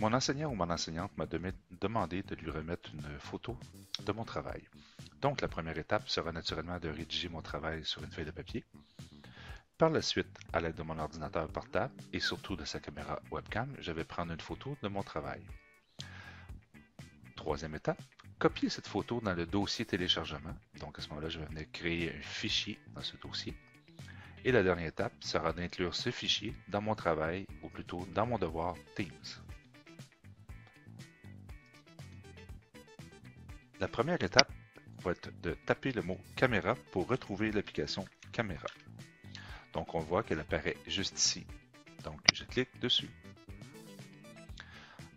Mon enseignant ou mon enseignante m'a demandé de lui remettre une photo de mon travail. Donc, la première étape sera naturellement de rédiger mon travail sur une feuille de papier. Par la suite, à l'aide de mon ordinateur portable et surtout de sa caméra webcam, je vais prendre une photo de mon travail. Troisième étape, copier cette photo dans le dossier téléchargement. Donc, à ce moment-là, je vais venir créer un fichier dans ce dossier. Et la dernière étape sera d'inclure ce fichier dans mon travail, ou plutôt dans mon devoir Teams. La première étape va être de taper le mot caméra pour retrouver l'application caméra. Donc on voit qu'elle apparaît juste ici. Donc je clique dessus.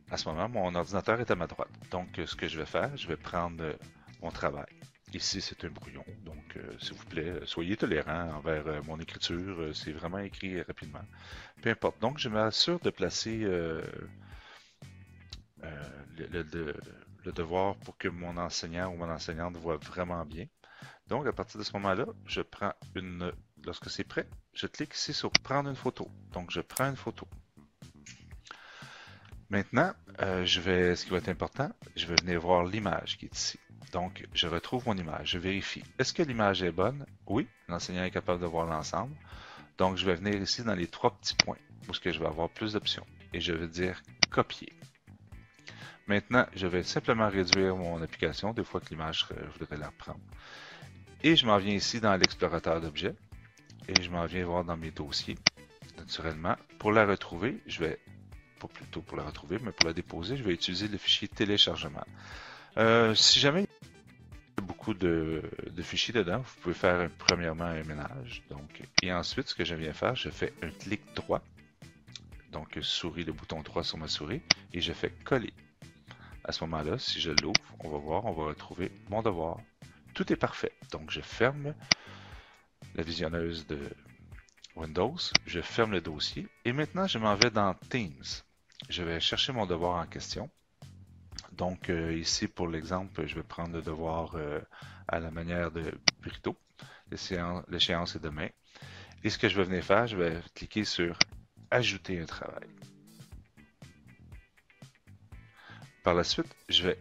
À ce moment, mon ordinateur est à ma droite. Donc ce que je vais faire, je vais prendre mon travail. Ici, c'est un brouillon, donc s'il vous plaît, soyez tolérants envers mon écriture, c'est vraiment écrit rapidement. Peu importe. Donc je m'assure de placer le devoir pour que mon enseignant ou mon enseignante voit vraiment bien. Donc, à partir de ce moment-là, je prends lorsque c'est prêt, je clique ici sur prendre une photo. Donc, je prends une photo. Maintenant, ce qui va être important, je vais venir voir l'image qui est ici. Donc, je retrouve mon image, je vérifie. Est-ce que l'image est bonne? Oui, l'enseignant est capable de voir l'ensemble. Donc, je vais venir ici dans les trois petits points où je vais avoir plus d'options. Et je vais dire copier. Maintenant, je vais simplement réduire mon application, des fois que l'image, je voudrais la reprendre. Et je m'en viens ici dans l'explorateur d'objets. Et je m'en viens voir dans mes dossiers. Naturellement, pour la retrouver, pas plutôt pour la retrouver, mais pour la déposer, je vais utiliser le fichier téléchargement. Si jamais il y a beaucoup de fichiers dedans, vous pouvez faire premièrement un ménage. Et ensuite, ce que je viens faire, je fais un clic droit. Donc, souris, le bouton droit sur ma souris, et je fais coller. À ce moment-là, si je l'ouvre, on va voir, on va retrouver mon devoir. Tout est parfait. Donc, je ferme la visionneuse de Windows, je ferme le dossier et maintenant, je m'en vais dans Teams. Je vais chercher mon devoir en question. Donc, ici, pour l'exemple, je vais prendre le devoir à la manière de Brito. L'échéance est demain. Et ce que je vais venir faire, je vais cliquer sur Ajouter un travail. Par la suite, je vais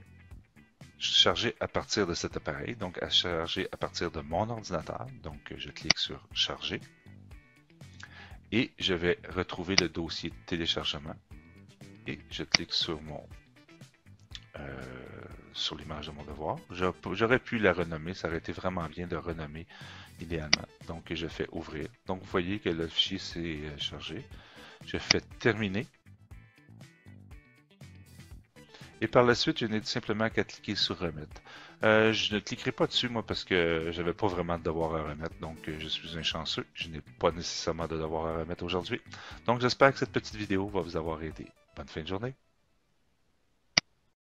charger à partir de cet appareil, donc à charger à partir de mon ordinateur. Donc, je clique sur Charger. Et je vais retrouver le dossier de téléchargement. Et je clique sur sur l'image de mon devoir. J'aurais pu la renommer, ça aurait été vraiment bien de renommer idéalement. Donc, je fais ouvrir. Donc, vous voyez que le fichier s'est chargé. Je fais terminer. Et par la suite, je n'ai simplement qu'à cliquer sur remettre. Je ne cliquerai pas dessus, moi, parce que je n'avais pas vraiment de devoir à remettre. Donc, je suis un chanceux. Je n'ai pas nécessairement de devoir à remettre aujourd'hui. Donc, j'espère que cette petite vidéo va vous avoir aidé. Bonne fin de journée.